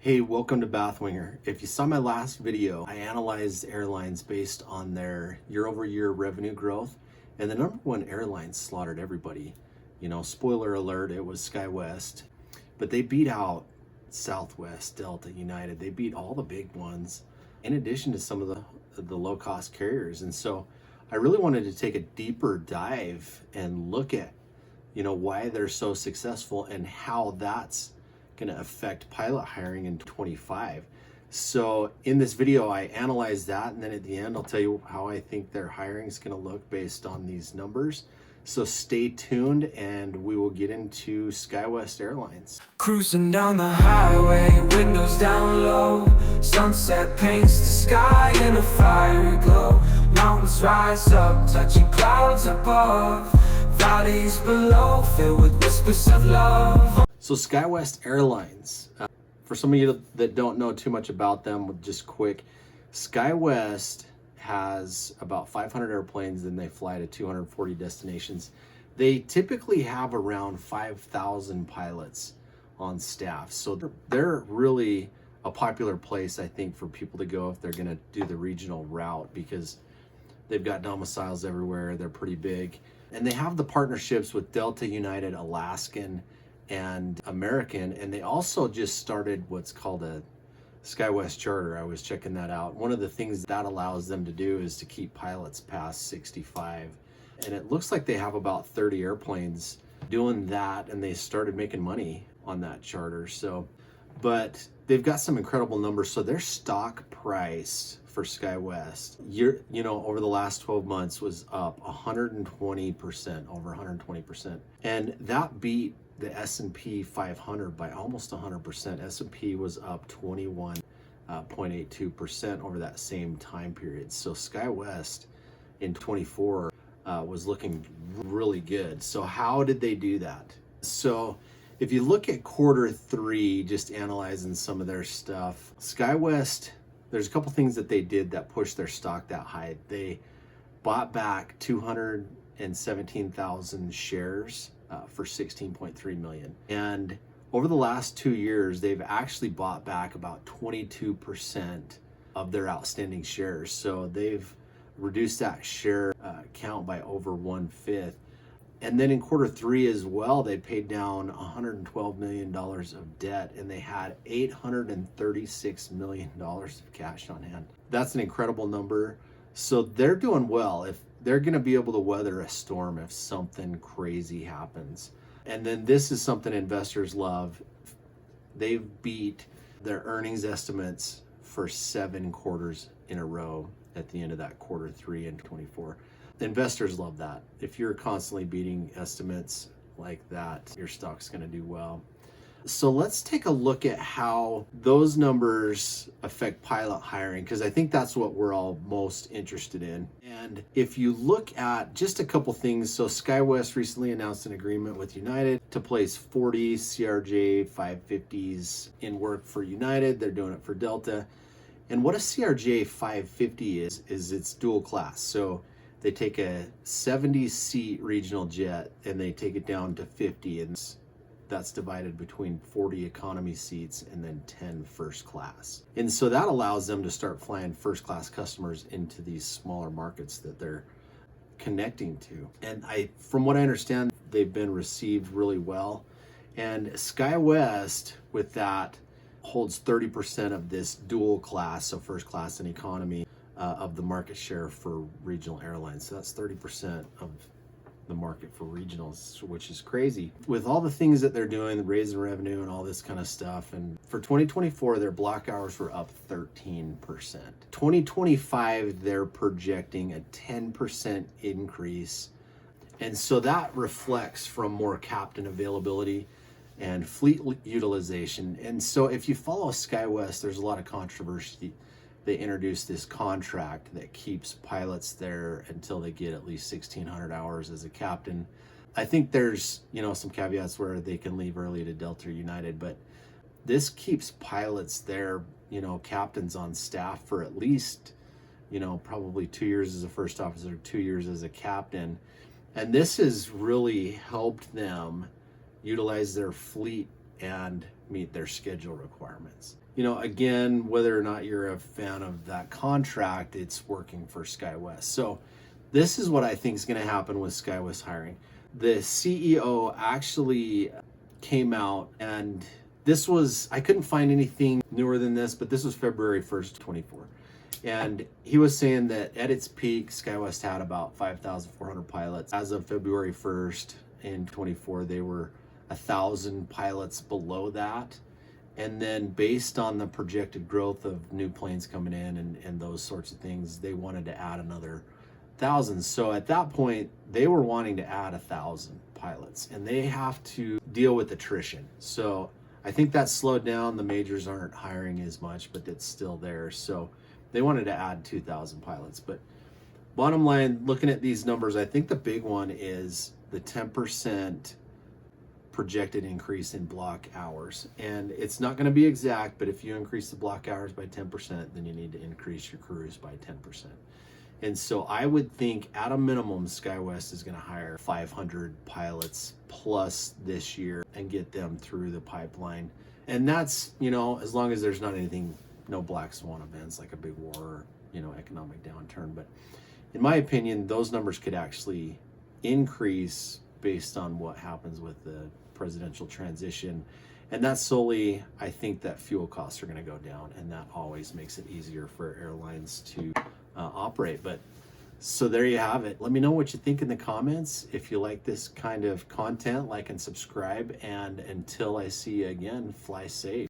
Hey, welcome to Bathwinger. If you saw my last video, I analyzed airlines based on their year-over-year revenue growth, and the number one airline slaughtered everybody. Spoiler alert, it was Skywest, but they beat out Southwest, Delta, United. They beat all the big ones, in addition to some of the low-cost carriers. And so I really wanted to take a deeper dive and look at, why they're so successful and how that's going to affect pilot hiring in 25. So in this video, I analyze that, and then at the end, I'll tell you how I think their hiring is going to look based on these numbers. So stay tuned, and we will get into Skywest Airlines. Cruising down the highway, windows down low. Sunset paints the sky in a fiery glow. Mountains rise up, touching clouds above. Valleys below, filled with whispers of love. So Skywest Airlines, for some of you that don't know too much about them, just quick, Skywest has about 500 airplanes and they fly to 240 destinations. They typically have around 5,000 pilots on staff. So they're really a popular place, I think, for people to go if they're going to do the regional route, because they've got domiciles everywhere. They're pretty big. And they have the partnerships with Delta, United, Alaskan, and American, and they also just started what's called a Skywest charter. I was checking that out. One of the things that allows them to do is to keep pilots past 65, and it looks like they have about 30 airplanes doing that, and they started making money on that charter. But they've got some incredible numbers. So their stock price for Skywest over the last 12 months was up 120%, over 120%, and that beat the S&P 500 by almost 100%. S&P was up 21.82% over that same time period. So Skywest in 24 was looking really good. So how did they do that? So if you look at quarter three, just analyzing some of their stuff, Skywest, there's a couple things that they did that pushed their stock that high. They bought back 217,000 shares for $16.3 million. And over the last 2 years, they've actually bought back about 22% of their outstanding shares. So they've reduced that share count by over 1/5. And then in quarter three as well, they paid down $112 million of debt, and they had $836 million of cash on hand. That's an incredible number. So they're doing well. If they're going to be able to weather a storm if something crazy happens. And then this is something investors love. They've beat their earnings estimates for 7 quarters in a row at the end of that quarter three in 24. Investors love that. If you're constantly beating estimates like that, your stock's going to do well. So let's take a look at how those numbers affect pilot hiring, because I think that's what we're all most interested in. And if you look at just a couple things, so Skywest recently announced an agreement with United to place 40 CRJ 550s in work for United. They're doing it for Delta. And what a CRJ 550 is it's dual class. So they take a 70-seat regional jet and they take it down to 50, and that's divided between 40 economy seats and then 10 first class. And so that allows them to start flying first class customers into these smaller markets that they're connecting to. And from what I understand, they've been received really well. And Skywest, with that, holds 30% of this dual class, so first class and economy, of the market share for regional airlines. So that's 30% of the market for regionals, which is crazy. With all the things that they're doing, raising revenue and all this kind of stuff. And for 2024, their block hours were up 13%. 2025, they're projecting a 10% increase. And so that reflects from more captain availability and fleet utilization. And so if you follow Skywest, there's a lot of controversy. They introduced this contract that keeps pilots there until they get at least 1,600 hours as a captain. I think there's, some caveats where they can leave early to Delta or United, but this keeps pilots there, captains on staff for at least, probably 2 years as a first officer, 2 years as a captain. And this has really helped them utilize their fleet and meet their schedule requirements. again, whether or not you're a fan of that contract, it's working for Skywest. So this is what I think is going to happen with Skywest hiring. The CEO actually came out, and I couldn't find anything newer than this, but this was February 1st, 24. And he was saying that at its peak, Skywest had about 5,400 pilots. As of February 1st in 24, they were 1,000 pilots below that. And then based on the projected growth of new planes coming in and those sorts of things, they wanted to add another 1,000. So at that point, they were wanting to add 1,000 pilots, and they have to deal with attrition. So I think that slowed down. The majors aren't hiring as much, but it's still there. So they wanted to add 2,000 pilots. But bottom line, looking at these numbers, I think the big one is the 10% projected increase in block hours. And it's not going to be exact, but if you increase the block hours by 10%, then you need to increase your crews by 10%. And so I would think at a minimum, Skywest is going to hire 500 pilots plus this year and get them through the pipeline. And that's, as long as there's not anything, no black swan events like a big war or, economic downturn. But in my opinion, those numbers could actually increase based on what happens with the presidential transition. And that's solely, I think that fuel costs are going to go down, and that always makes it easier for airlines to operate. But so there you have it. Let me know what you think in the comments. If you like this kind of content, like and subscribe. And until I see you again, fly safe.